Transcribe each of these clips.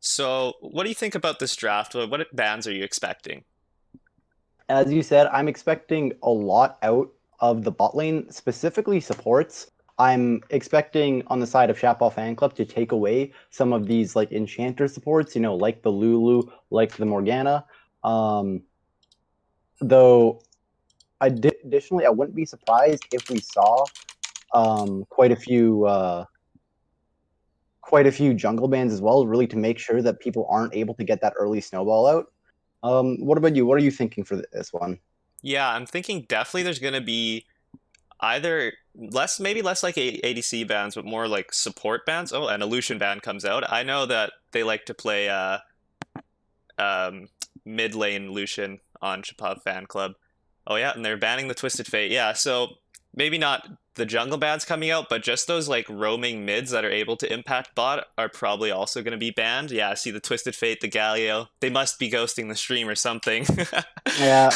So, what do you think about this draft? What bans are you expecting? As you said, I'm expecting a lot out of the bot lane, specifically supports. I'm expecting on the side of Shapov Fan Club to take away some of these like enchanter supports, like the Lulu, like the Morgana. Um, though additionally, I wouldn't be surprised if we saw quite a few jungle bans as well, really to make sure that people aren't able to get that early snowball out. What about you? What are you thinking for this one? Yeah, I'm thinking definitely there's going to be either maybe less like ADC bans, but more like support bans. Oh, and a Lucian ban comes out. I know that they like to play um, mid lane Lucian on Shapov Fan Club. Oh yeah, and they're banning the Twisted Fate. Yeah, so maybe not the jungle bans coming out, but just those like roaming mids that are able to impact bot are probably also going to be banned. Yeah, I see the Twisted Fate, the Galio. They must be ghosting the stream or something. Yeah,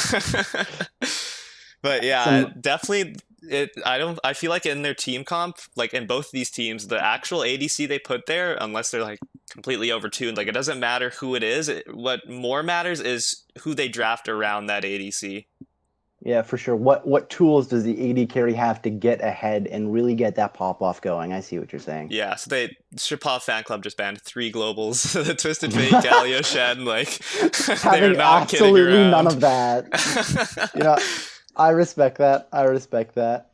But yeah, some definitely I feel like in their team comp, like in both of these teams, the actual ADC they put there, unless they're like completely overtuned, like it doesn't matter who it is. What more matters is who they draft around that ADC. Yeah, for sure. What tools does the AD carry have to get ahead and really get that pop off going? I see what you're saying. Yeah, so they Shapov fan club just banned three globals. The Twisted Fate, Galio, Shen, like they are Having not kidding absolutely none around. of that. You know, I respect that. I respect that.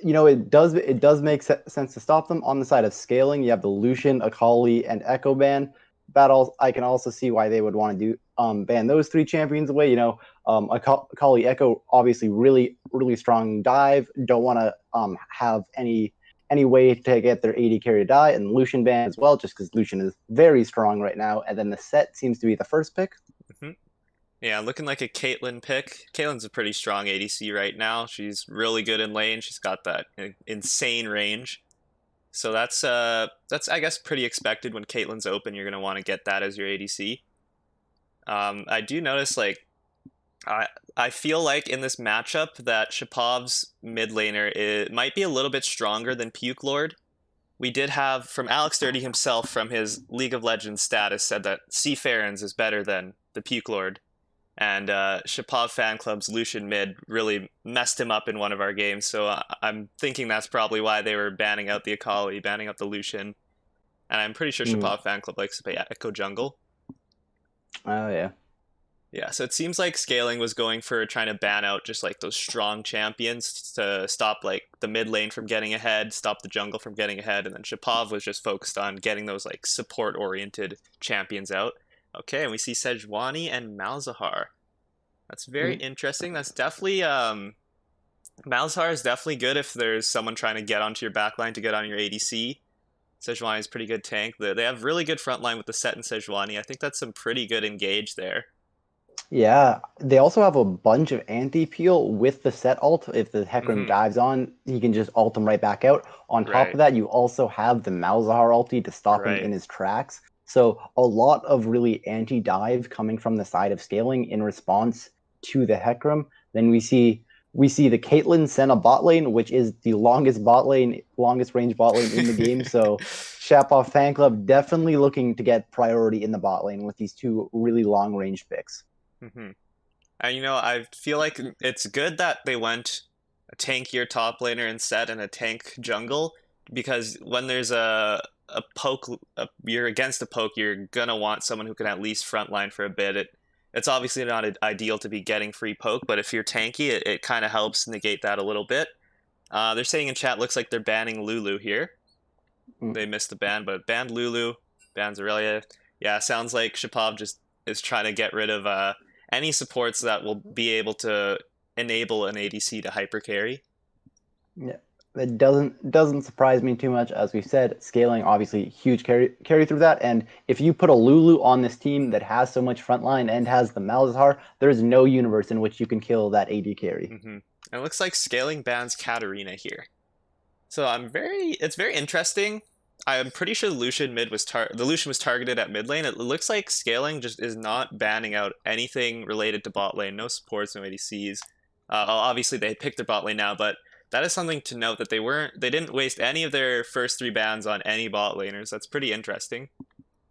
It does make sense to stop them on the side of scaling. You have the Lucian, Akali, and Echo ban. Battles. I can also see why they would want to do ban those three champions away. Akali, Echo, obviously really really strong dive. Don't want to have any way to get their AD carry to die, and Lucian ban as well, just because Lucian is very strong right now. And then the set seems to be the first pick. Mhm. Yeah, looking like a Caitlyn pick. Caitlyn's a pretty strong ADC right now. She's really good in lane. She's got that insane range. So that's I guess pretty expected when Caitlyn's open. You're gonna want to get that as your ADC. I do notice like I I feel like in this matchup that Shapov's mid laner might be a little bit stronger than Puke Lord. We did have from Alex Dirty himself from his League of Legends status said that Seafarens is better than the Puke Lord. And Shapov Fan Club's Lucian mid really messed him up in one of our games. So I'm thinking that's probably why they were banning out the Akali, banning out the Lucian. And I'm pretty sure Mm. Shapov Fan Club likes to play Echo Jungle. Oh yeah. Yeah, so it seems like Scaling was going for trying to ban out just like those strong champions to stop like the mid lane from getting ahead, stop the jungle from getting ahead, and then Shapov was just focused on getting those like support oriented champions out. Okay, and we see Sejuani and Malzahar. That's very Mm. interesting. That's definitely Malzahar is definitely good if there's someone trying to get onto your backline to get on your ADC. Sejuani is pretty good tank. They have really good front line with the set and Sejuani. I think that's some pretty good engage there. Yeah, they also have a bunch of anti-peel with the set ult. If the Hecarim Hmm. dives on, he can just ult him right back out. On top Right. of that, you also have the Malzahar ulti to stop him Right. in his tracks. So a lot of really anti-dive coming from the side of scaling in response to the Hecarim. Then we see the Caitlyn Senna bot lane, which is the longest range bot lane in the game. So Shapov fan club definitely looking to get priority in the bot lane with these two really long range picks. Hmm. And I feel like it's good that they went a tankier top laner instead and a tank jungle because when there's a poke, you're against a poke, you're gonna want someone who can at least frontline for a bit. It's obviously not ideal to be getting free poke, but if you're tanky, it kind of helps negate that a little bit. They're saying in chat, looks like they're banning Lulu here. Mm. They missed the ban, but banned Lulu, banned Aurelia. Yeah, sounds like Shapov just is trying to get rid of any supports that will be able to enable an ADC to hyper carry. Yeah, it doesn't surprise me too much. As we said, scaling obviously huge carry through that. And if you put a Lulu on this team that has so much frontline and has the Malzahar, there's no universe in which you can kill that AD carry. And it looks like scaling bans Katarina here. So it's very interesting. I'm pretty sure the Lucian was targeted at mid lane. It looks like scaling just is not banning out anything related to bot lane. No supports, no ADCs. Obviously they picked their bot lane now, but That is something to note that they didn't waste any of their first three bans on any bot laners. That's pretty interesting.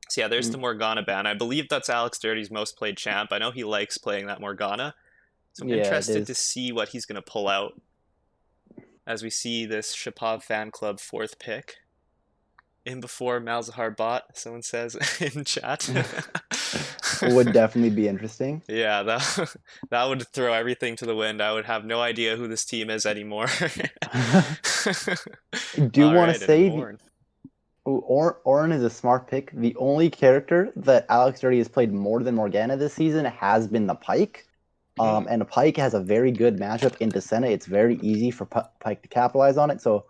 So yeah, there's the Mm, Morgana ban. I believe that's Alex Dirty's most played champ. I know he likes playing that Morgana. So I'm yeah, it interested to is. see what he's gonna pull out as we see this Shapov fan club fourth pick. In before Malzahar bot, someone says in chat. Would definitely be interesting. Yeah, that that would throw everything to the wind. I would have no idea who this team is anymore. I do All want to right, and an say Ornn. Orin is a smart pick. The only character that Alex Dirty has played more than Morgana this season has been the Pike. Hmm. And Pike has a very good matchup into Senna. It's very easy for Pike to capitalize on it. So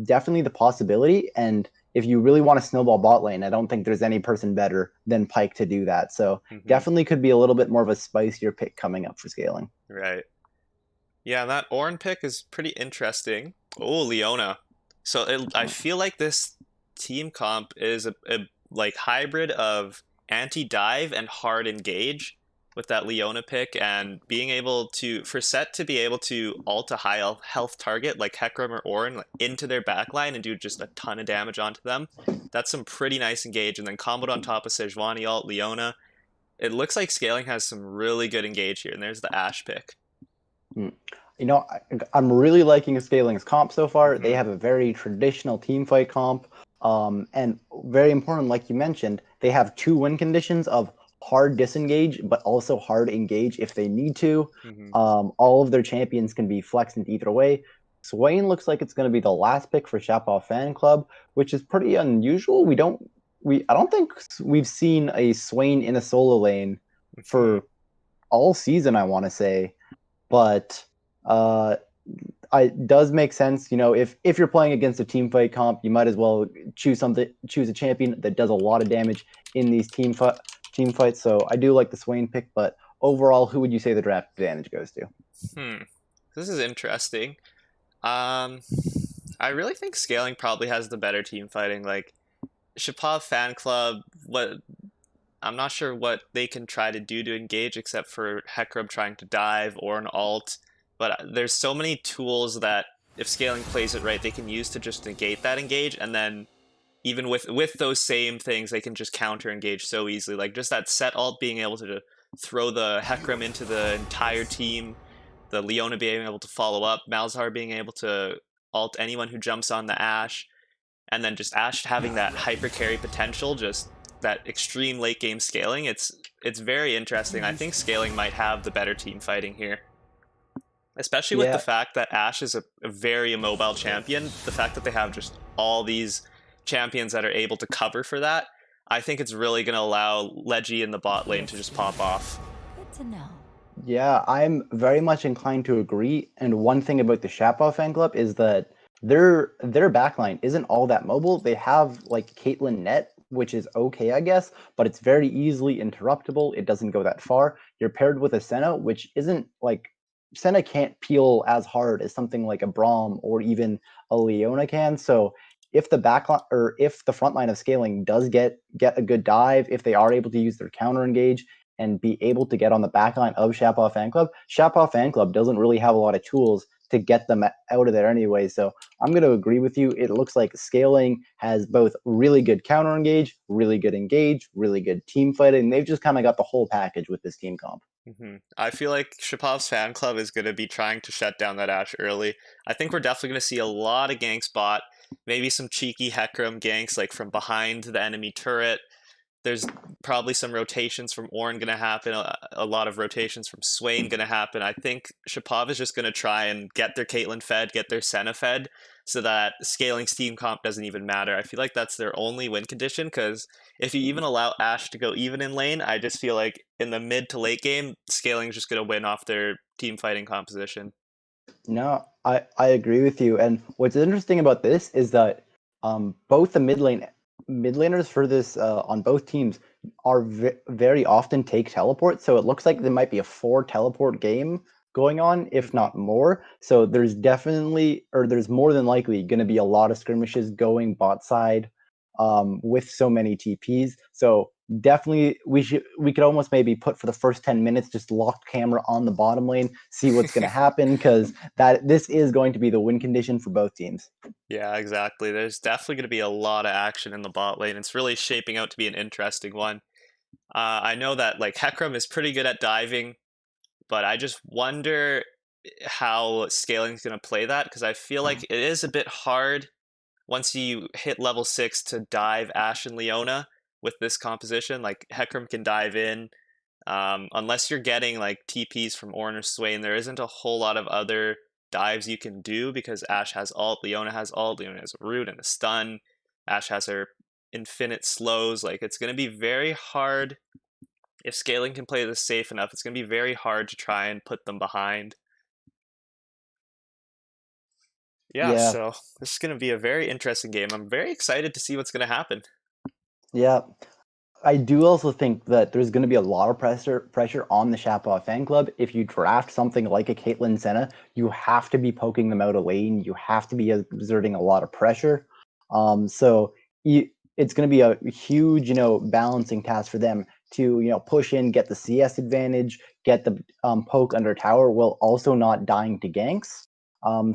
definitely the possibility. And if you really want to snowball bot lane, I don't think there's any person better than Pike to do that. So Hmm. definitely could be a little bit more of a spicier pick coming up for scaling. Right. Yeah, that Ornn pick is pretty interesting. Oh, Leona. So I feel like this team comp is a like hybrid of anti-dive and hard engage with that Leona pick and being able to for Set to be able to ult a high health target like Hecarim or Ornn like, into their backline and do just a ton of damage onto them. That's some pretty nice engage. And then comboed on top of Sejuani ult, Leona. It looks like scaling has some really good engage here. And there's the Ashe pick. Hmm. You know, I'm really liking Scaling's comp so far. They Hmm. have a very traditional team fight comp. And very important, like you mentioned, they have two win conditions of hard disengage, but also hard engage if they need to. Hmm. All of their champions can be flexed in either way. Swain looks like it's going to be the last pick for Shapov Fan Club, which is pretty unusual. I don't think we've seen a Swain in a solo lane Hmm. for all season, I want to say. But uh, it does make sense. You know, if you're playing against a team fight comp, you might as well choose a champion that does a lot of damage in these team fights. So I do like the Swain pick, but overall, who would you say the draft advantage goes to? Hmm. This is interesting. Um, I really think scaling probably has the better team fighting. Like Shapov fan club, what I'm not sure what they can try to do to engage except for Hecarim trying to dive or an alt. But there's so many tools that if scaling plays it right, they can use to just negate that engage, and then even with those same things, they can just counter engage so easily. Like just that set alt being able to throw the Hecarim into the entire team, the Leona being able to follow up, Malzahar being able to alt anyone who jumps on the Ashe, and then just Ashe having that hyper carry potential, just that extreme late game scaling. It's very interesting. I think scaling might have the better team fighting here, especially with the Yeah, fact that Ashe is a very immobile champion. The fact that they have just all these champions that are able to cover for that, I think it's really going to allow Leggy in the bot lane to just pop off. Good to know. yeah, I'm very much inclined to agree. And one thing about the Shapov fan club is that their backline isn't all that mobile. They have like Caitlyn Net, which is okay, I guess, but it's very easily interruptible. It doesn't go that far. You're paired with a Senna, which isn't like Senna can't peel as hard as something like a Braum or even a Leona can. So if the backline or if the front line of scaling does get a good dive, if they are able to use their counter engage and be able to get on the backline of Shapov Fan Club. Shapov Fan Club doesn't really have a lot of tools to get them out of there anyway. So I'm going to agree with you. It looks like scaling has both really good counter engage, really good team fighting. They've just kind of got the whole package with this team comp. I feel like Shapov's fan club is going to be trying to shut down that Ashe early. I think we're definitely going to see a lot of ganks bot, maybe some cheeky Hecarim ganks like from behind the enemy turret. There's probably some rotations from Ornn going to happen, a lot of rotations from Swain going to happen. I think Shapov is just going to try and get their Caitlyn fed, get their Senna fed, so that scaling Steam comp doesn't even matter. I feel like that's their only win condition, because if you even allow Ashe to go even in lane, I just feel like in the mid to late game, scaling is just going to win off their team fighting composition. No, I agree with you. And what's interesting about this is that both the mid laners for this on both teams are very often take teleport. So it looks like there might be a 4 teleport game going on, if Hmm. not more. So there's more than likely going to be a lot of skirmishes going bot side with so many TPs. So definitely we could almost maybe put for the first 10 minutes just locked camera on the bottom lane, see what's going to happen, because that this is going to be the win condition for both teams. Yeah, exactly. There's definitely going to be a lot of action in the bot lane. It's really shaping out to be an interesting one. I know that like Hecarim is pretty good at diving, but I just wonder how Scaling's going to play that because I feel like it is a bit hard once you hit level 6 to dive Ashe and Leona with this composition. Like Hecarim can dive in. Unless you're getting like TPs from Ornn or Swain, there isn't a whole lot of other dives you can do because Ashe has ult, Leona has ult, Leona has a root and a stun. Ashe has her infinite slows. Like it's going to be very hard if Scaling can play this safe enough. It's going to be very hard to try and put them behind. Yeah, Yeah, so this is going to be a very interesting game. I'm very excited to see what's going to happen. yeah. I do also think that there's going to be a lot of pressure on the Shapov fan club. If you draft something like a Caitlyn Senna, you have to be poking them out of lane. You have to be exerting a lot of pressure. So it's going to be a huge, balancing task for them to, push in, get the CS advantage, get the poke under tower, while also not dying to ganks.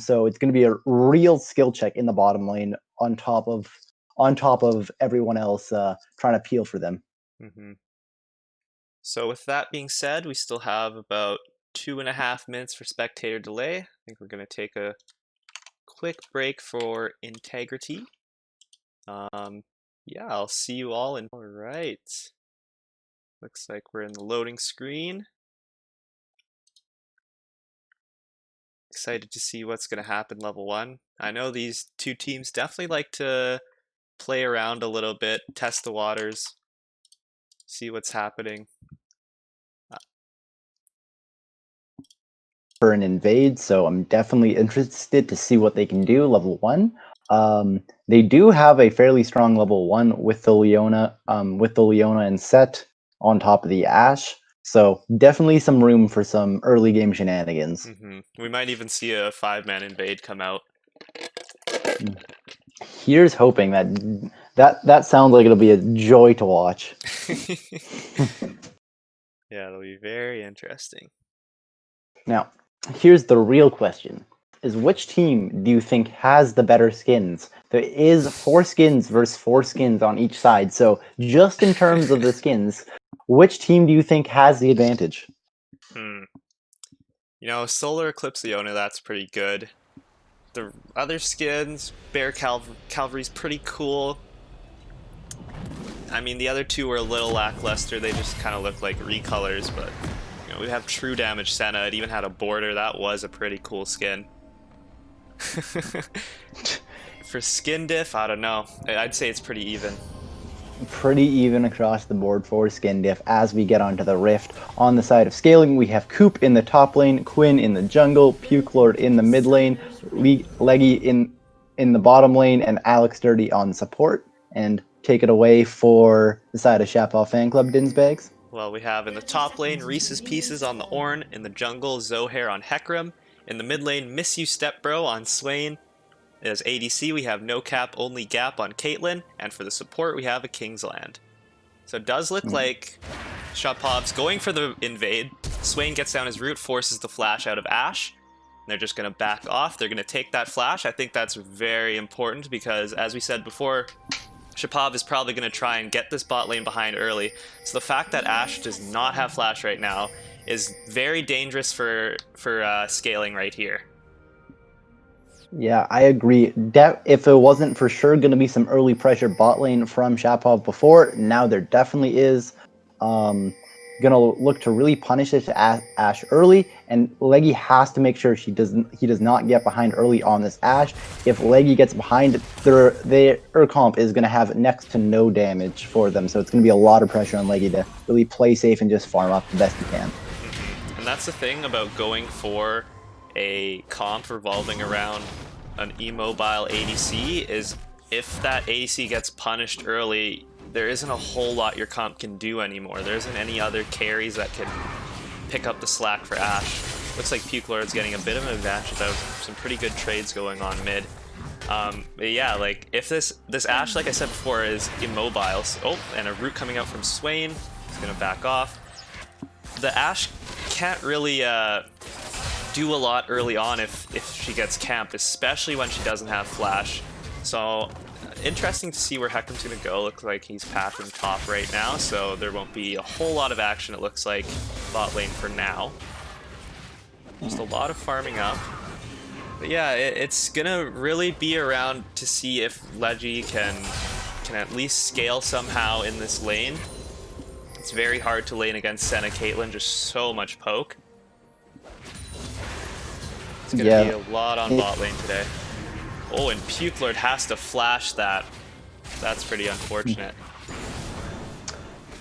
So it's going to be a real skill check in the bottom lane on top of everyone else trying to peel for them. Mm-hmm. So with that being said, we still have about 2.5 minutes for spectator delay. I think we're going to take a quick break for integrity. Yeah, I'll see you all in. All right. Looks like we're in the loading screen. Excited to see what's going to happen level 1. I know these two teams definitely like to play around a little bit, test the waters, see what's happening. For an invade, so I'm definitely interested to see what they can do. Level 1. They do have a fairly strong level 1 with the Leona, and Set on top of the Ashe. So definitely some room for some early game shenanigans. We might even see a 5-man invade come out. Here's hoping that sounds like it'll be a joy to watch. Yeah, it'll be very interesting. Now, here's the real question. Is which team do you think has the better skins? There is 4 skins versus 4 skins on each side. So just in terms of the skins, which team do you think has the advantage? Solar Eclipse Leona, that's pretty good. The other skins, Bear Calvary's pretty cool. I mean, the other two were a little lackluster. They just kind of look like recolors, but we have True Damage Senna. It even had a border. That was a pretty cool skin. For skin diff, I don't know. I'd say it's pretty even. Pretty even across the board for skin diff as we get onto the rift. On the side of scaling, we have Coop in the top lane, Quinn in the jungle, Puke Lord in the mid lane, Leggy in the bottom lane, and Alex Dirty on support. And take it away for the side of Shapov Fan Club, Dinsbags. Well, we have in the top lane, Reese's Pieces on the Ornn. In the jungle, Zohair on Hecarim. In the mid lane, Miss You Stepbro on Swain. As ADC, we have No Cap, Only Gap on Caitlyn. And for the support, we have a Kingsland. So it does look like Shapov's going for the invade. Swain gets down his root, forces the flash out of Ashe. They're just going to back off. They're going to take that flash. I think that's very important because, as we said before, Shapov is probably going to try and get this bot lane behind early. So the fact that Ashe does not have flash right now is very dangerous for scaling right here. Yeah, I agree. If it wasn't for sure going to be some early pressure bot lane from Shapov before, now there definitely is. Going to look to really punish this Ashe early, and Leggy has to make sure he does not get behind early on this Ashe. If Leggy gets behind, their comp is going to have next to no damage for them, so it's going to be a lot of pressure on Leggy to really play safe and just farm up the best he can. And that's the thing about going for a comp revolving around an immobile ADC is if that ADC gets punished early, there isn't a whole lot your comp can do anymore. There isn't any other carries that can pick up the slack for Ashe. Looks like Puke Lord's getting a bit of an advantage without some pretty good trades going on mid. But yeah, like if this Ashe, like I said before, is immobile. So, oh, and a root coming out from Swain. He's gonna back off. The Ashe can't really do a lot early on if she gets camped, especially when she doesn't have flash. So interesting to see where Heckram's gonna go. Looks like he's pathing top right now, so there won't be a whole lot of action, it looks like, bot lane for now. Just a lot of farming up. But yeah, it's gonna really be around to see if Leggy can at least scale somehow in this lane. It's very hard to lane against Senna Caitlyn, just so much poke. It's gonna be a lot on bot lane today. Oh, and Puke Lord has to flash that. That's pretty unfortunate.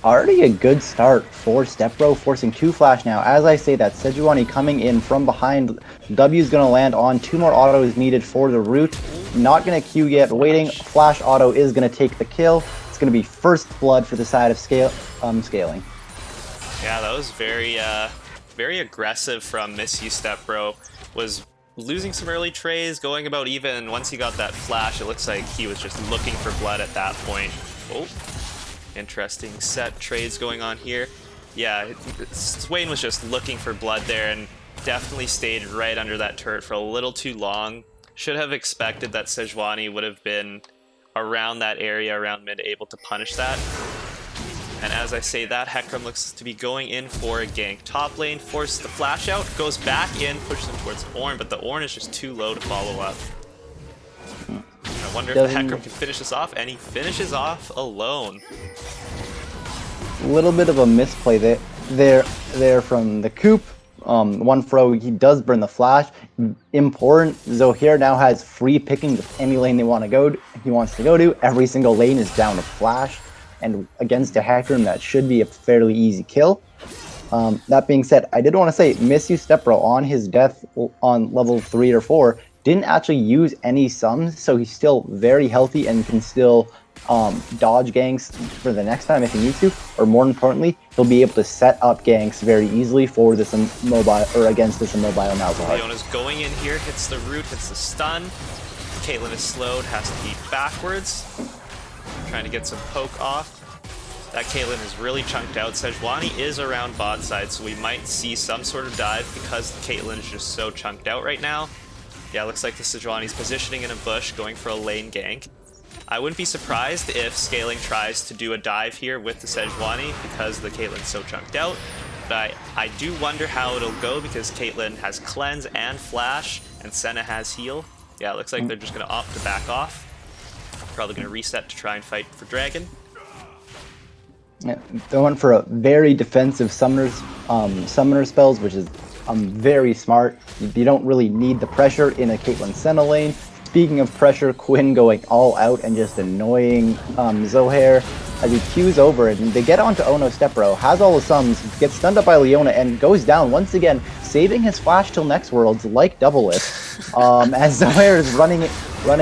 Already a good start for Stepbro, forcing 2 flash now. As I say that, Sejuani coming in from behind. W is going to land on. 2 more autos needed for the root. Not going to Q yet, waiting. Flash auto is going to take the kill. It's going to be first blood for the side of scaling. Yeah, that was very aggressive from Miss You Stepbro. Was losing some early trays, going about even. Once he got that flash, it looks like he was just looking for blood at that point. Oh. Interesting set trades going on here. Yeah, Swain was just looking for blood there and definitely stayed right under that turret for a little too long. Should have expected that Sejuani would have been around that area, around mid, able to punish that. And as I say that, Heckram looks to be going in for a gank. Top lane, forces the flash out, goes back in, pushes him towards Ornn, but the Ornn is just too low to follow up. I wonder if the Heckram can finish this off, and he finishes off alone. A little bit of a misplay there from the Coop. One throw, he does burn the flash. Important, Zohair now has free picking with any lane he wants to go to. Every single lane is down to flash, and against a Heckram, that should be a fairly easy kill. That being said, I did want to say, Miss You Stepbro on his death on level 3 or 4 didn't actually use any sums, so he's still very healthy and can still dodge ganks for the next time if he needs to, or more importantly, he'll be able to set up ganks very easily for this immobile, or against this immobile Malzahar. Leona's going in here, hits the root, hits the stun. Caitlyn is slowed, has to beat backwards. Trying to get some poke off. That Caitlyn is really chunked out. Sejuani is around bot side, so we might see some sort of dive because Caitlyn is just so chunked out right now. Yeah, looks like the Sejuani's positioning in a bush, going for a lane gank. I wouldn't be surprised if Scaling tries to do a dive here with the Sejuani because the Caitlyn's so chunked out. But I do wonder how it'll go because Caitlyn has cleanse and flash, and Senna has heal. Yeah, it looks like they're just going to opt to back off. Probably going to reset to try and fight for Dragon. Yeah, they went for a very defensive summoner spells, which is very smart. You don't really need the pressure in a Caitlyn Senna lane. Speaking of pressure, Quinn going all out and just annoying Zohair as he Qs over it. And they get onto Ono Stepbro, has all the sums, gets stunned up by Leona, and goes down once again, saving his flash till next worlds like Double It. As Zohair is running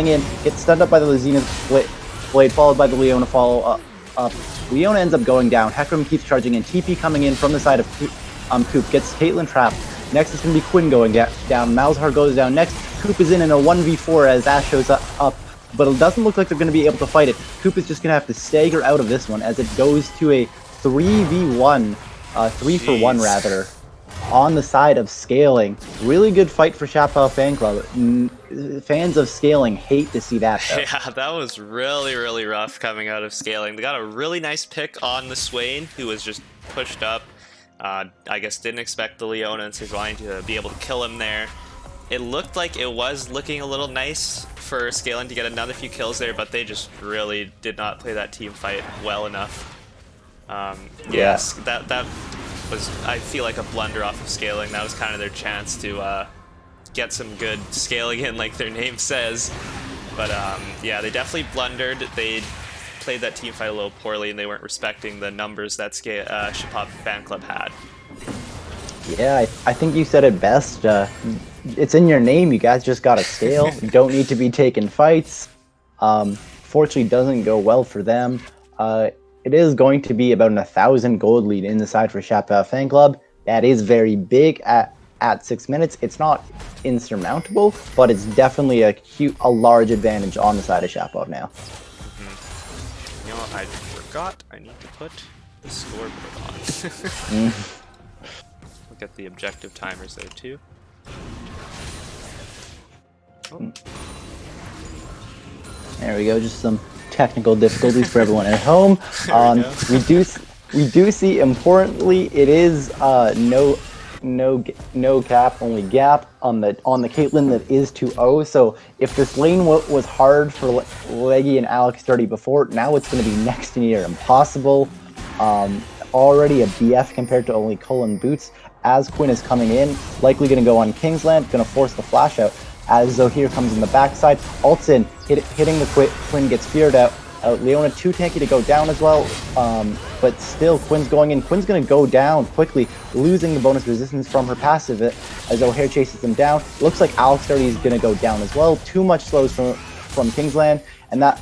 in, gets stunned up by the Zenith Blade, followed by the Leona follow up. Leona ends up going down. Heckram keeps charging in. TP coming in from the side of Coop, gets Caitlyn trapped. Next is going to be Quinn going down. Malzahar goes down next. Coop is in a 1v4 as Ashe shows up, but it doesn't look like they're going to be able to fight it. Coop is just going to have to stagger out of this one as it goes to a 3v1, 3-for-1 rather, on the side of Scaling. Really good fight for Shapov fan club. Fans of Scaling hate to see that, though. Yeah, that was really, really rough coming out of Scaling. They got a really nice pick on the Swain, who was just pushed up. I guess didn't expect the Leona and Sejuani to be able to kill him there. It looked like it was looking a little nice for Scaling to get another few kills there, but they just really did not play that team fight well enough. Yes, that was, I feel like, a blunder off of Scaling. That was kind of their chance to get some good scaling in, like their name says. But yeah, they definitely blundered. They played that team fight a little poorly, and they weren't respecting the numbers that Shapov fan club had. Yeah, I think you said it best. It's in your name. You guys just gotta scale. You don't need to be taking fights. Fortunately, doesn't go well for them. It is going to be about 1,000 gold lead in the side for Shapov fan club. That is very big. at 6 minutes. It's not insurmountable, but it's definitely a large advantage on the side of Shapov now. You know, I forgot I need to put the scoreboard on. Look at the objective timers there too. Oh. There we go, just some technical difficulties for everyone at home. We do see, importantly, it is no cap, only gap on the Caitlyn that is 2-0. So if this lane was hard for Leggy and Alex 30 before, now it's going to be next to near impossible. Already a BF compared to only Cullen Boots. As Quinn is coming in, likely going to go on Kingsland, going to force the flash out. As Zohair comes in the backside, ults in, hitting the Quinn, gets feared out. Leona too tanky to go down as well, but still Quinn's going in. Quinn's going to go down quickly, losing the bonus resistance from her passive as O'Hare chases them down. Looks like Alex 30 is going to go down as well. Too much slows from Kingsland, and that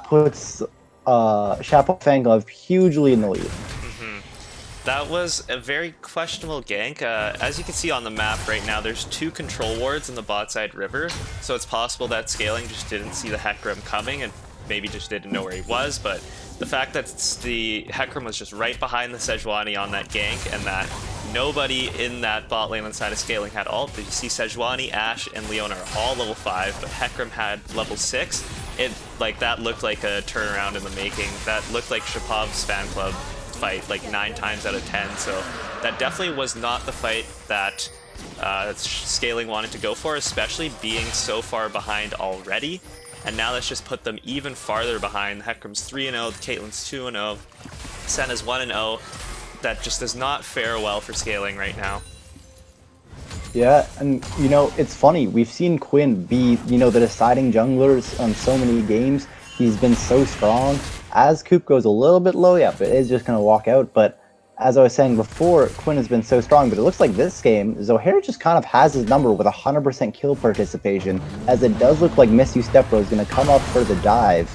puts Shapov Fan Glove hugely in the lead. That was a very questionable gank. As you can see on the map right now, there's 2 control wards in the bot side river, so it's possible that Scaling just didn't see the Hecarim coming and maybe just didn't know where he was, but the fact that the Hecarim was just right behind the Sejuani on that gank and that nobody in that bot lane on the side of Scaling had ult. You see Sejuani, Ashe, and Leona are all level 5, but Hecarim had level 6. That looked like a turnaround in the making. That looked like Shapov's fan club fight like 9 times out of 10, so that definitely was not the fight that Scaling wanted to go for, especially being so far behind already. And now let's just put them even farther behind. Hecarim's 3-0, Caitlyn's 2-0, Senna's 1-0. That just does not fare well for Scaling right now. Yeah, and you know, it's funny. We've seen Quinn be, you know, the deciding junglers on so many games. He's been so strong. As Coop goes a little bit low, yeah, but it is just going to walk out. But as I was saying before, Quinn has been so strong, but it looks like this game, Zohair just kind of has his number with 100% kill participation, as it does look like Miss You Stepbro is going to come up for the dive.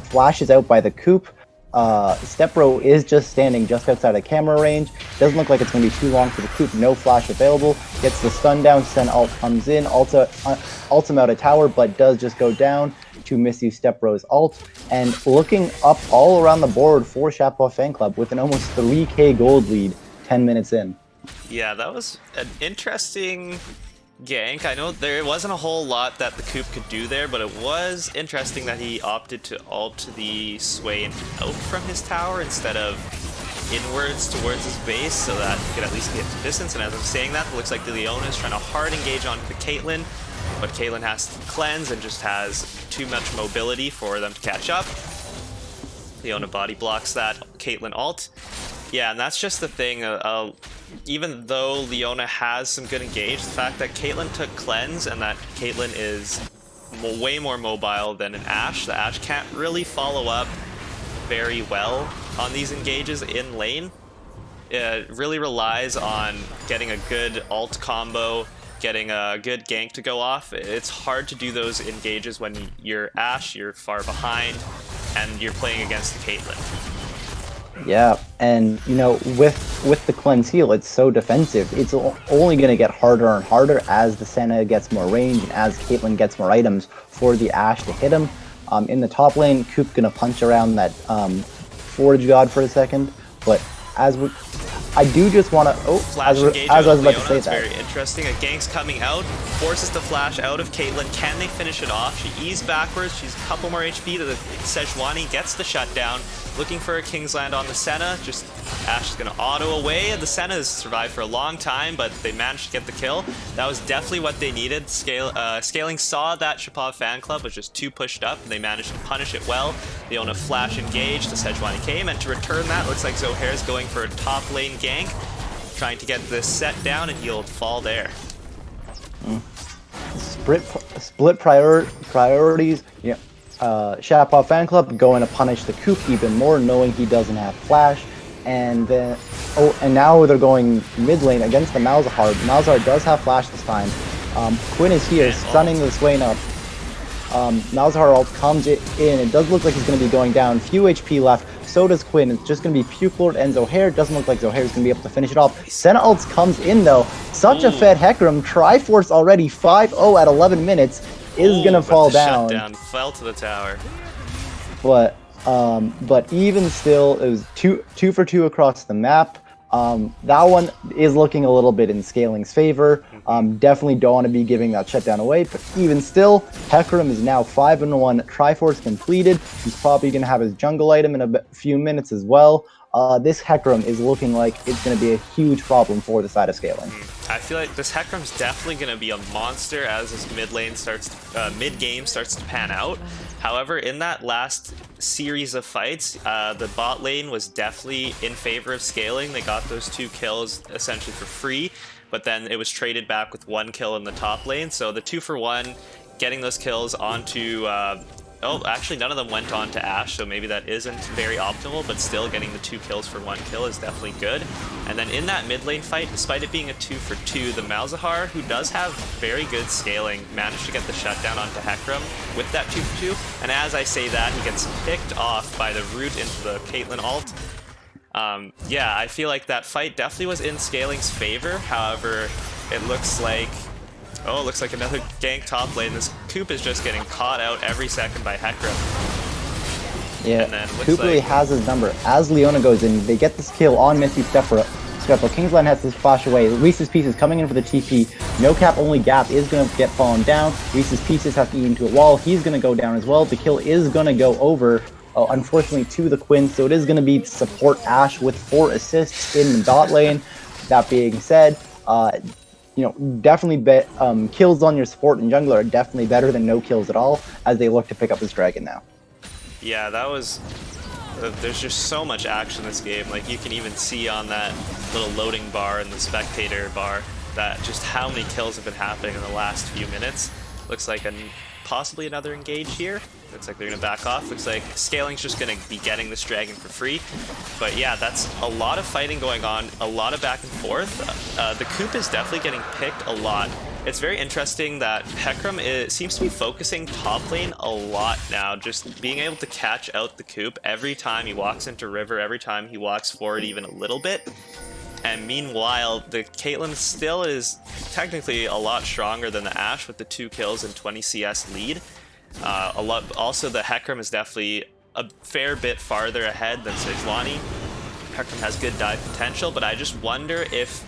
Flash is out by the Coop. Stepbro is just standing just outside of camera range. Doesn't look like it's going to be too long for the Coop. No flash available. Gets the stun down. Sen ult comes in. Ults him out of tower, but does just go down to Miss You Stepbro's ult. And looking up all around the board for Shapov Fan Club with an almost 3k gold lead 10 minutes in. Yeah, that was an interesting gank. I know there wasn't a whole lot that the Coop could do there, but it was interesting that he opted to ult the Swain out from his tower instead of inwards towards his base so that he could at least get to distance. And as I'm saying that, it looks like the Leona is trying to hard engage on the Caitlyn, but Caitlyn has to cleanse and just has too much mobility for them to catch up. Leona body blocks that Caitlyn ult. Yeah, and that's just the thing. Even though Leona has some good engage, the fact that Caitlyn took cleanse and that Caitlyn is way more mobile than an Ashe, the Ashe can't really follow up very well on these engages in lane. It really relies on getting a good ult combo, getting a good gank to go off. It's hard to do those engages when you're Ashe, you're far behind, and you're playing against the Caitlyn. Yeah, and you know, with the cleanse heal, it's so defensive. It's only going to get harder and harder as the Senna gets more range and as Caitlyn gets more items for the Ashe to hit him. In the top lane, Coop going to punch around that Forge God for a second, but I do just want to. Oh, flash as I was about to say that. Very interesting. A gank's coming out, forces the flash out of Caitlyn. Can they finish it off? She eased backwards. She's a couple more HP to the Sejuani. Gets the shutdown. Looking for a Kingsland on the Senna. Just Ashe is going to auto away. The Senna has survived for a long time, but they managed to get the kill. That was definitely what they needed. Scaling saw that Shapov Fan Club was just too pushed up, and they managed to punish it well. Leona flash engaged. The Sejuani came, and to return that, looks like Zohair is going for a top lane gank, trying to get this set down, and he'll fall there. Split priorities. Yeah. Shapov Fan Club going to punish the Coop even more, knowing he doesn't have flash, and then and now they're going mid lane against the Malzahar. Malzahar does have flash this time. Quinn is here, stunning the Swain up. Malzahar ult comes in. It does look like he's going to be going down. Few HP left. So does Quinn. It's just going to be Puke Lord and Zohair. Doesn't look like Zohair is going to be able to finish it off. Senna ults comes in though. Such a fed Hecarim. Triforce already 5-0 at 11 minutes is going to fall down. Shutdown fell to the tower. But even still, it was two for two across the map. That one is looking a little bit in Scaling's favor. Definitely don't want to be giving that shutdown away, but even still, Hecarim is now 5-1. Triforce completed. He's probably going to have his jungle item in a few minutes as well. This Hecarim is looking like it's going to be a huge problem for the side of Scaling. I feel like this Hecarim's definitely going to be a monster as his mid game starts to pan out. However, in that last series of fights, the bot lane was definitely in favor of Scaling. They got those 2 kills essentially for free, but then it was traded back with 1 kill in the top lane. So the 2-for-1, getting those kills onto oh, actually none of them went on to Ashe, so maybe that isn't very optimal, but still getting the 2 kills for 1 kill is definitely good. And then in that mid lane fight, despite it being a 2-for-2, the Malzahar, who does have very good scaling, managed to get the shutdown onto Hecarim with that 2-for-2. And as I say that, he gets picked off by the root into the Caitlyn ult. Yeah, I feel like that fight definitely was in Scaling's favor. However, it looks like... Oh, it looks like another gank top lane. This Coop is just getting caught out every second by Hecarim. Yeah, Coop really has his number. As Leona goes in, they get this kill on Misty Stepper. Kingsland has this flash away. Reese's Pieces coming in for the TP. No cap, only gap is going to get fallen down. Reese's Pieces has to eat into a wall. He's going to go down as well. The kill is going to go over, unfortunately, to the Quinn. So it is going to be support Ashe with 4 assists in the dot lane. That being said, you know, definitely kills on your support and jungler are definitely better than no kills at all as they look to pick up this dragon now. Yeah, that was... there's just so much action in this game. Like, you can even see on that little loading bar in the spectator bar that just how many kills have been happening in the last few minutes. Looks like possibly another engage here. Looks like they're going to back off. Looks like Scaling's just going to be getting this dragon for free. But yeah, that's a lot of fighting going on, a lot of back and forth. The Coop is definitely getting picked a lot. It's very interesting that Hecarim seems to be focusing top lane a lot now, just being able to catch out the Coop every time he walks into river, every time he walks forward even a little bit. And meanwhile, the Caitlyn still is technically a lot stronger than the Ashe with the 2 kills and 20 CS lead. Also, the Hecarim is definitely a fair bit farther ahead than Sejuani. Hecarim has good dive potential, but I just wonder if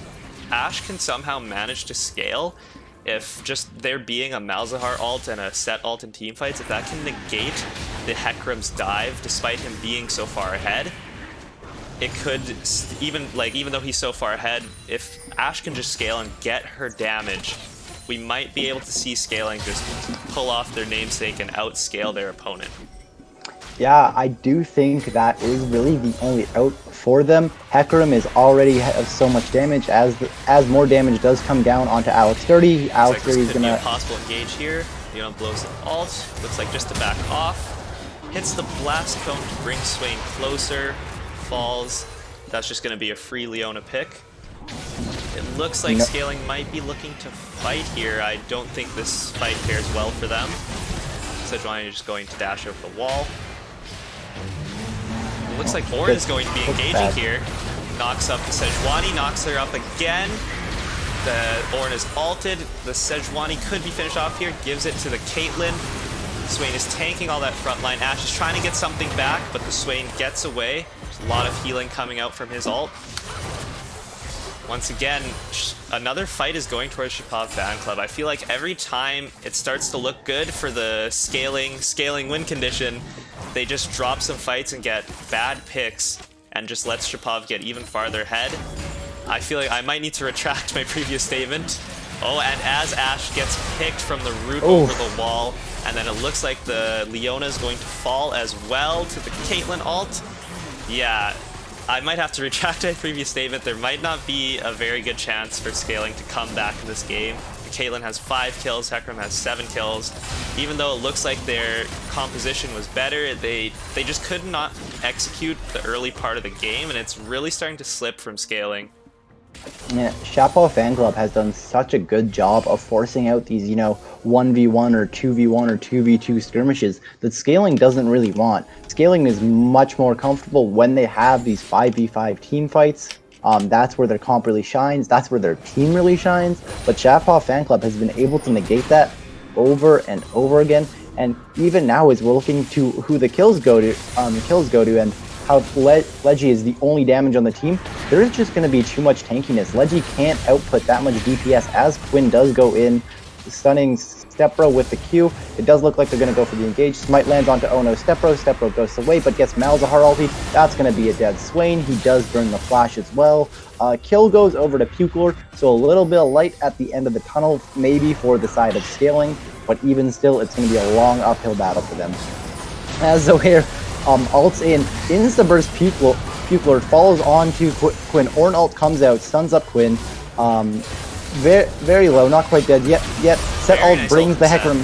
Ashe can somehow manage to scale. If just there being a Malzahar ult and a Set ult in teamfights, if that can negate the Hecarim's dive despite him being so far ahead. It could, even though he's so far ahead, if Ashe can just scale and get her damage, we might be able to see Scaling just pull off their namesake and outscale their opponent. Yeah, I do think that is really the only out for them. Hecarim is already have so much damage. As more damage does come down onto Alex Dirty, Alex Dirty is gonna... Be a possible engage here. Leona blows the ult. Looks like just to back off. Hits the blast cone to bring Swain closer. Falls. That's just going to be a free Leona pick. It looks like Scaling might be looking to fight here. I don't think this fight fares well for them. Sejuani is just going to dash over the wall. It looks like Ornn is going to be engaging here. Knocks up the Sejuani, knocks her up again. The Ornn is ulted. The Sejuani could be finished off here. Gives it to the Caitlyn. Swain is tanking all that front line. Ashe is trying to get something back, but the Swain gets away. There's a lot of healing coming out from his ult. Once again, another fight is going towards Shapov fan club. I feel like every time it starts to look good for the scaling win condition, they just drop some fights and get bad picks and just lets Shapov get even farther ahead. I feel like I might need to retract my previous statement. Oh, and as Ashe gets picked from the root over the wall, and then it looks like the Leona is going to fall as well to the Caitlyn ult. Yeah, I might have to retract my previous statement. There might not be a very good chance for Scaling to come back in this game. Caitlyn has 5 kills, Hecarim has 7 kills. Even though it looks like their composition was better, they just could not execute the early part of the game, and it's really starting to slip from Scaling. Yeah, Shapov Fan Club has done such a good job of forcing out these, 1v1 or 2v1 or 2v2 skirmishes that Scaling doesn't really want. Scaling is much more comfortable when they have these 5v5 team fights. That's where their comp really shines. That's where their team really shines. But Shapov Fan Club has been able to negate that over and over again. And even now, as we're looking to who the kills go to, and how Leggy is the only damage on the team, there's just going to be too much tankiness. Leggy can't output that much DPS as Quinn does go in, stunning Stepbro with the Q. It does look like they're going to go for the engage. Smite lands onto Oh No Stepbro. Stepbro goes away, but gets Malzahar ulti. That's going to be a dead Swain. He does burn the flash as well. Kill goes over to Pukler, so a little bit of light at the end of the tunnel, maybe for the side of Scaling, but even still, it's going to be a long uphill battle for them. As Zohair ults in, insta-burst Pukler follows on to Quinn. Ornn ult comes out, stuns up Quinn. Very, very low, not quite dead yet. Set ult nice brings the Hecarim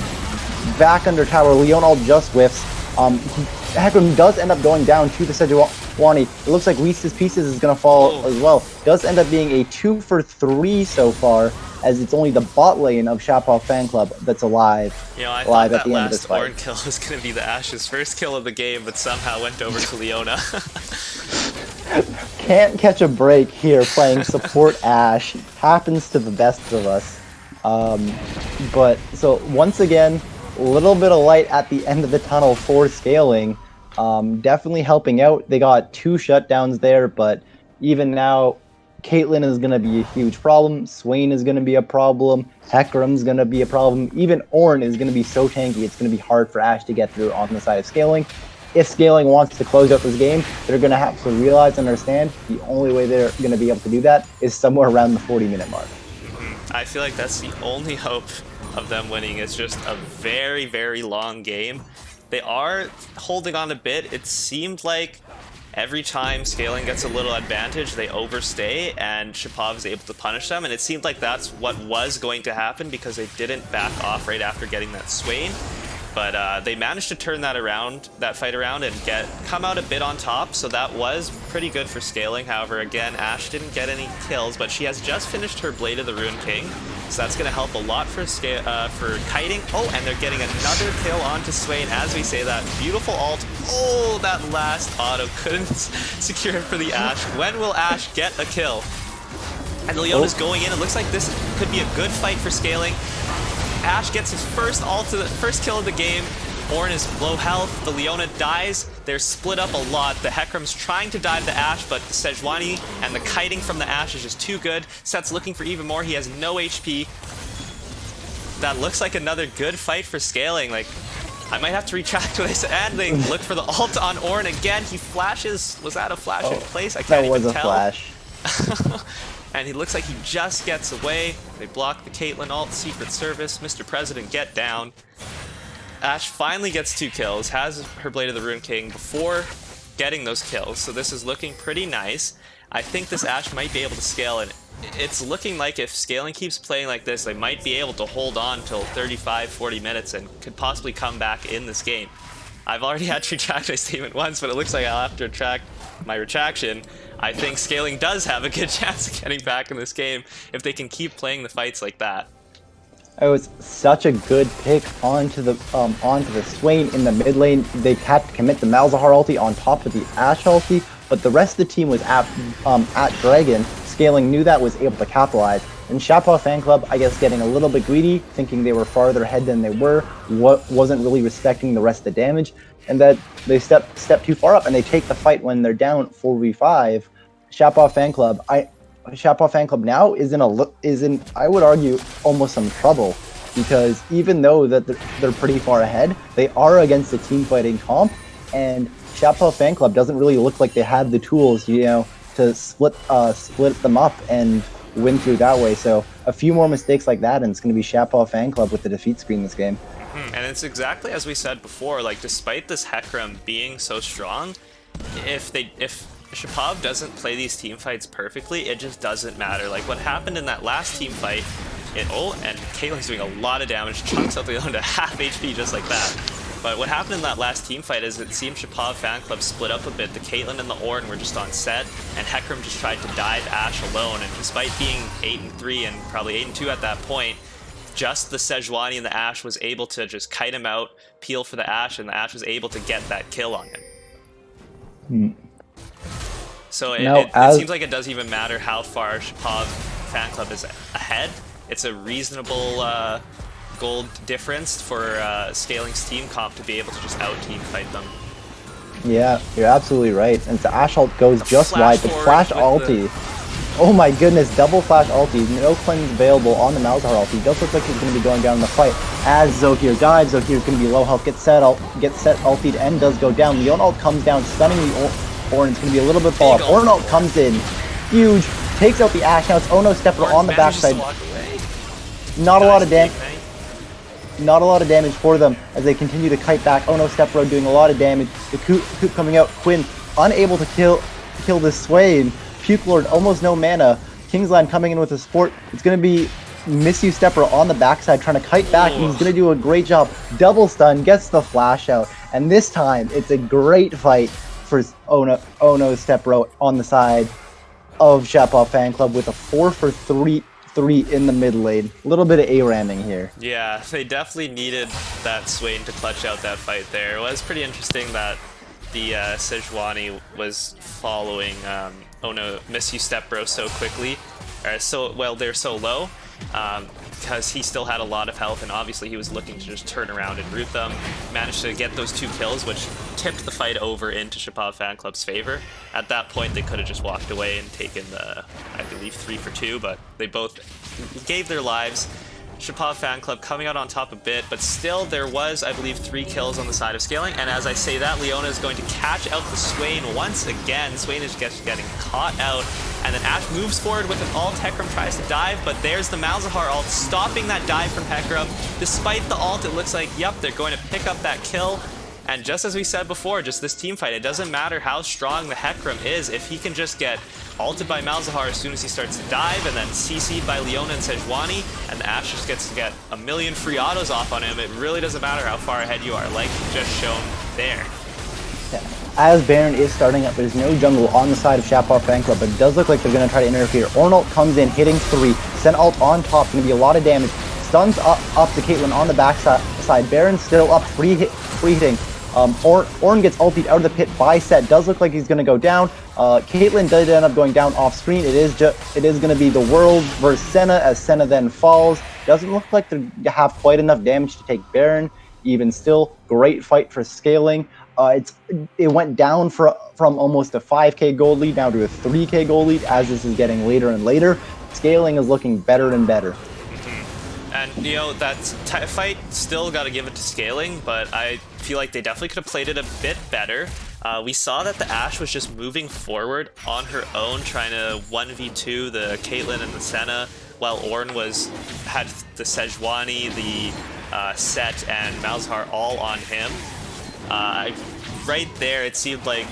back under tower. Leon ult just whiffs. Hecarim does end up going down to the Sejuani. It looks like Reese's Pieces is going to fall as well. Does end up being a 2 for 3 so far, as it's only the bot lane of Shapov Fan Club that's alive. I thought that at the end of this last fight. Ornn kill was going to be the Ashe's first kill of the game, but somehow went over to Leona. Can't catch a break here playing support Ashe. Happens to the best of us. But so once again, a little bit of light at the end of the tunnel for Scaling. Definitely helping out. They got 2 shutdowns there, but even now, Caitlyn is going to be a huge problem. Swain is going to be a problem. Hecarim's going to be a problem. Even Ornn is going to be so tanky, it's going to be hard for Ashe to get through on the side of Scaling. If Scaling wants to close out this game, they're going to have to realize and understand the only way they're going to be able to do that is somewhere around the 40-minute mark. I feel like that's the only hope of them winning. It's just a very, very long game. They are holding on a bit. It seemed like every time Scaling gets a little advantage, they overstay, and Shapov is able to punish them, and it seemed like that's what was going to happen because they didn't back off right after getting that Swain. But they managed to turn that fight around, and come out a bit on top, so that was pretty good for Scaling. However, again, Ashe didn't get any kills, but she has just finished her Blade of the Ruined King, so that's going to help a lot for kiting. Oh, and they're getting another kill onto Swain as we say that. Beautiful ult. Oh, that last auto couldn't secure it for the Ashe. When will Ashe get a kill? And Leona's going in. It looks like this could be a good fight for Scaling. Ashe gets his first kill of the game. Ornn is low health. The Leona dies. They're split up a lot. The Hecarim's trying to dive the Ashe, but the Sejuani and the kiting from the Ashe is just too good. Set's looking for even more. He has no HP. That looks like another good fight for Scaling. Like, I might have to retract what I said. And they look for the ult on Ornn again. He flashes. Was that a flash in place? I can't even tell. That was a flash. And he looks like he just gets away. They block the Caitlyn ult, Secret Service, Mr. President, get down. Ashe finally gets 2 kills, has her Blade of the Ruined King before getting those kills, so this is looking pretty nice. I think this Ashe might be able to scale, and it's looking like if Scaling keeps playing like this, they might be able to hold on till 35-40 minutes and could possibly come back in this game. I've already had to retract my statement once, but it looks like I'll have to retract my retraction. I think Scaling does have a good chance of getting back in this game if they can keep playing the fights like that. It was such a good pick onto the Swain in the mid lane. They had to commit the Malzahar ulti on top of the Ashe ulti, but the rest of the team was at Dragon. Scaling knew that, was able to capitalize. And Shapov Fan Club, I guess, getting a little bit greedy, thinking they were farther ahead than they were, wasn't really respecting the rest of the damage, and that they step too far up and they take the fight when they're down 4v5. Shapov Fan Club now is in I would argue almost some trouble, because even though that they're pretty far ahead, they are against a team fighting comp, and Shapov Fan Club doesn't really look like they have the tools, to split them up and win through that way. So a few more mistakes like that, and it's going to be Shapov Fan Club with the defeat screen this game. And it's exactly as we said before, like, despite this Hecarim being so strong, if Shapov doesn't play these team fights perfectly, it just doesn't matter. Like what happened in that last team fight, and Caitlyn's doing a lot of damage, chunks out the Leona to half HP just like that. But what happened in that last team fight is it seemed Shapov fan club split up a bit. The Caitlyn and the Ornn were just on set, and Hecarim just tried to dive Ashe alone. And despite being 8-3 and probably 8-2 at that point, just the Sejuani and the Ashe was able to just kite him out, peel for the Ashe, and the Ashe was able to get that kill on him. So it seems like it doesn't even matter how far Shapov fan club is ahead. It's a reasonable gold difference for Scaling's team comp to be able to just out-team fight them. Yeah, you're absolutely right. And the Ashe ult goes just wide. The flash ulti. Oh my goodness, double flash ulti. No cleanse available on the Malzahar ulti. Does look like he's going to be going down in the fight. As Zohir dives, Zohir's going to be low health, gets set ultied, and does go down. Leon ult comes down, stunning the Ornn. It's going to be a little bit fall off. Ornn ult comes in, huge, takes out the Ashe. Now it's Ono Stepper on the backside. Not a lot of damage. Not a lot of damage for them as they continue to kite back. Ono Stepro doing a lot of damage. The Coop coming out. Quinn unable to kill this Swain. Puke Lord almost no mana. Kingsland coming in with a support. It's going to be Misuse Stepper on the backside trying to kite back. And he's going to do a great job. Double stun, gets the flash out. And this time it's a great fight for Ono Stepro on the side of Shapov fan club with a 4-for-3 in the mid lane. A little bit of A-ramming here. Yeah, they definitely needed that Swain to clutch out that fight there. It was pretty interesting that the Sejuani was following Misuse Stepbro so quickly. They're so low, because he still had a lot of health, and obviously he was looking to just turn around and root them. Managed to get those 2 kills, which tipped the fight over into Shapov fan club's favor. At that point, they could have just walked away and taken the, I believe, 3-for-2, but they both gave their lives. Shapov fan club coming out on top a bit, but still there was, I believe, 3 kills on the side of Scaling. And as I say that, Leona is going to catch out the Swain once again. Swain is just getting caught out, and then Ashe moves forward with an ult. Hecarim tries to dive, but there's the Malzahar ult stopping that dive from Hecarim. Despite the ult, it looks like, yep, they're going to pick up that kill. And just as we said before, just this team fight, it doesn't matter how strong the Hecarim is. If he can just get ulted by Malzahar as soon as he starts to dive, and then CC'd by Leona and Sejuani, and the Ashe just gets to get a million free autos off on him, it really doesn't matter how far ahead you are, like just shown there. Yeah. As Baron is starting up, there's no jungle on the side of Shapov fan club, but it does look like they're going to try to interfere. Ornn ult comes in, hitting 3, sent ult on top, going to be a lot of damage. Stuns up to Caitlyn on the back side. Baron still up, free hitting. Ornn gets ultied out of the pit by Set. Does look like he's going to go down. Caitlyn did end up going down off screen. It is going to be the World versus Senna as Senna then falls. Doesn't look like they have quite enough damage to take Baron. Even still, great fight for Scaling. It went down from almost a 5k gold lead now to a 3k gold lead as this is getting later and later. Scaling is looking better and better. And, you know, that fight still got to give it to Scaling, but I feel like they definitely could have played it a bit better. We saw that the Ashe was just moving forward on her own, trying to 1v2 the Caitlyn and the Senna, while Ornn had the Sejuani, the Set, and Malzahar all on him. Right there, it seemed like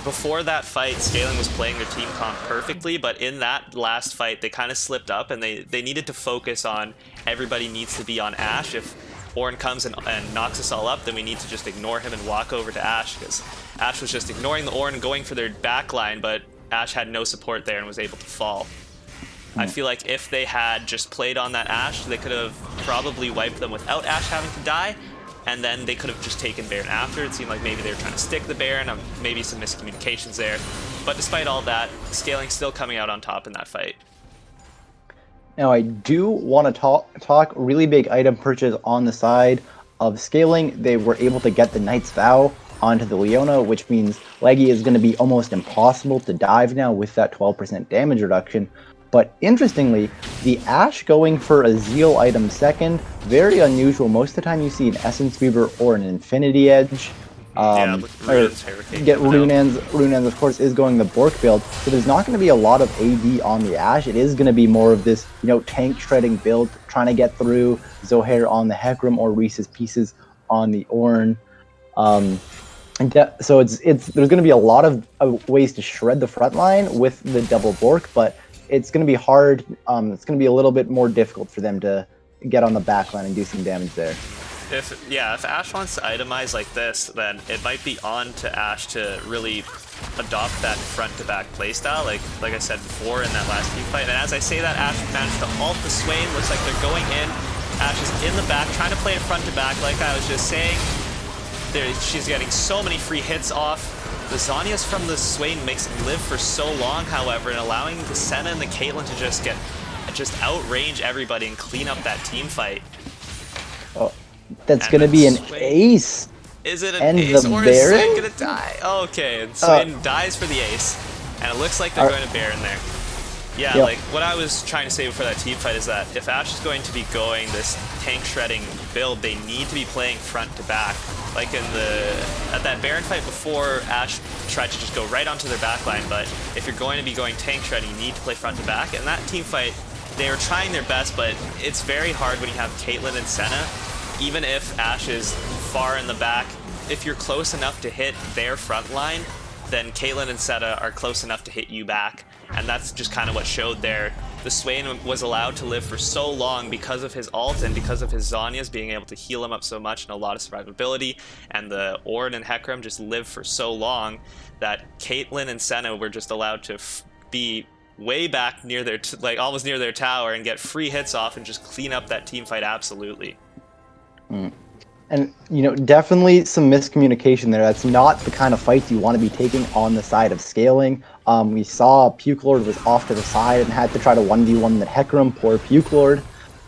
before that fight, Scaling was playing their team comp perfectly, but in that last fight, they kind of slipped up, and they needed to focus on everybody needs to be on Ashe. If Ornn comes and knocks us all up, then we need to just ignore him and walk over to Ashe, because Ashe was just ignoring the Ornn and going for their backline, but Ashe had no support there and was able to fall. I feel like if they had just played on that Ashe, they could have probably wiped them without Ashe having to die, and then they could have just taken Baron after. It seemed like maybe they were trying to stick the Baron, maybe some miscommunications there. But despite all that, Scaling still coming out on top in that fight. Now I do want to talk really big item purchase on the side of Scaling. They were able to get the Knight's Vow onto the Leona, which means Leggy is going to be almost impossible to dive now with that 12% damage reduction. But interestingly, the Ashe going for a Zeal item second, very unusual. Most of the time you see an Essence Weaver or an Infinity Edge. Runans, of course, is going the Bork build, so there's not going to be a lot of AD on the Ashe. It is going to be more of this, tank shredding build, trying to get through Zohair on the Hecarim or Reese's Pieces on the Ornn. So there's going to be a lot of ways to shred the front line with the double Bork, but it's going to be hard. It's going to be a little bit more difficult for them to get on the back line and do some damage there. if Ash wants to itemize like this, then it might be on to Ash to really adopt that front-to-back playstyle, like I said before in that last team fight. And as I say that, Ash managed to ult the Swain. Looks like they're going in. Ash is in the back, trying to play it front-to-back, like I was just saying. She's getting so many free hits off. The Zhonya's from the Swain makes him live for so long, however, and allowing the Senna and the Caitlyn to just outrange everybody and clean up that team fight. Oh, that's going to be an ace. Is it an and ace the or Baron? is Swain going to die? Okay, and Swain dies for the ace. And it looks like they're going to Baron there. Yeah, yep. Like what I was trying to say before that team fight is that if Ashe is going to be going this tank shredding build, they need to be playing front to back. Like at that Baron fight before, Ashe tried to just go right onto their backline, but if you're going to be going tank shredding, you need to play front to back. And that team fight, they were trying their best, but it's very hard when you have Caitlyn and Senna. Even if Ashe is far in the back, if you're close enough to hit their front line, then Caitlyn and Senna are close enough to hit you back. And that's just kind of what showed there. The Swain was allowed to live for so long because of his ult and because of his Zhonya's being able to heal him up so much and a lot of survivability. And the Ornn and Hecarim just lived for so long that Caitlyn and Senna were just allowed to be way back near their, almost near their tower and get free hits off and just clean up that team fight absolutely. And, you know, definitely some miscommunication there. That's not the kind of fights you want to be taking on the side of scaling. We saw Puke Lord was off to the side and had to try to 1v1 the Hecarim, poor Puke Lord.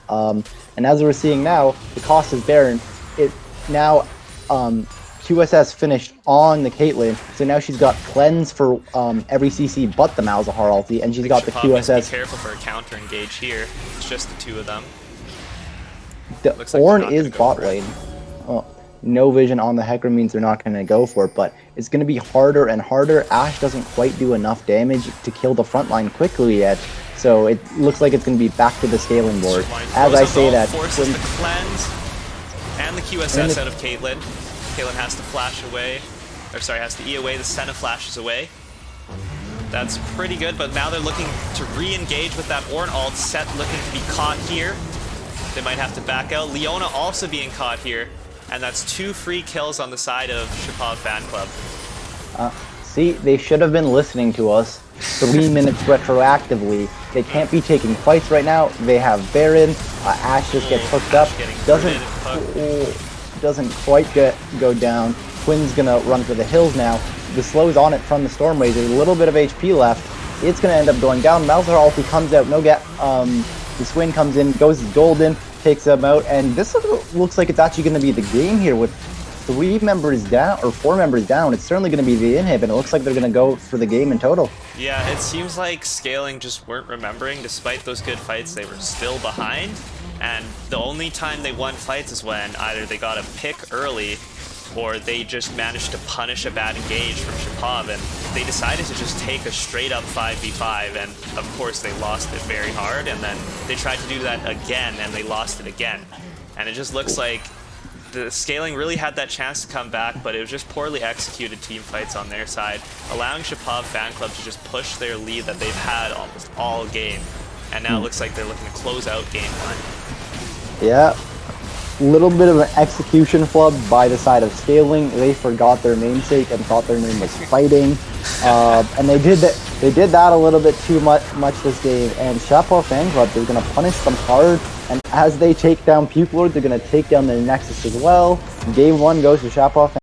And as we're seeing now, the cost is Baron. It now QSS finished on the Caitlyn, so now she's got cleanse for every CC but the Malzahar ulti, and she's got the QSS. Be careful for a counter engage here. It's just the two of them. The Ornn is bot lane. No vision on the Hecarim means they're not going to go for it, but it's going to be harder and harder. Ashe doesn't quite do enough damage to kill the front line quickly yet, so it looks like it's going to be back to the scaling board. As I say that, forces the cleanse and the QSS out of Caitlyn. Caitlyn has to flash away, or sorry, has to E away. The Senna flashes away. That's pretty good, but now they're looking to re-engage with that Ornn ult. Set looking to be caught here. They might have to back out. Leona also being caught here. And that's 2 free kills on the side of Shapov Fan Club. See, they should have been listening to us 3 minutes retroactively. They can't be taking fights right now. They have Baron. Ashe just gets hooked up. Doesn't quite go down. Quinn's gonna run for the hills now. The slow's on it from the Stormwave. There's a little bit of HP left. It's gonna end up going down. Malzahar ulti comes out. The Swain comes in, goes golden, takes them out, and this looks like it's actually going to be the game here with 3 members down, or 4 members down. It's certainly going to be the inhib, and it looks like they're going to go for the game in total. Yeah, it seems like Scaling just weren't remembering. Despite those good fights, they were still behind, and the only time they won fights is when either they got a pick early or they just managed to punish a bad engage from Shapov, and they decided to just take a straight up 5v5, and of course they lost it very hard, and then they tried to do that again and they lost it again. And it just looks like the Scaling really had that chance to come back, but it was just poorly executed team fights on their side, allowing Shapov Fan Club to just push their lead that they've had almost all game. And now it looks like they're looking to close out game 1. Yeah. Little bit of an execution flub by the side of Scaling. They forgot their namesake and thought their name was Fighting, and they did that a little bit too much this game. And Shapov Fan Club is going to punish them hard. And as they take down Puke Lord, they're going to take down their Nexus as well. Game 1 goes to Shapov.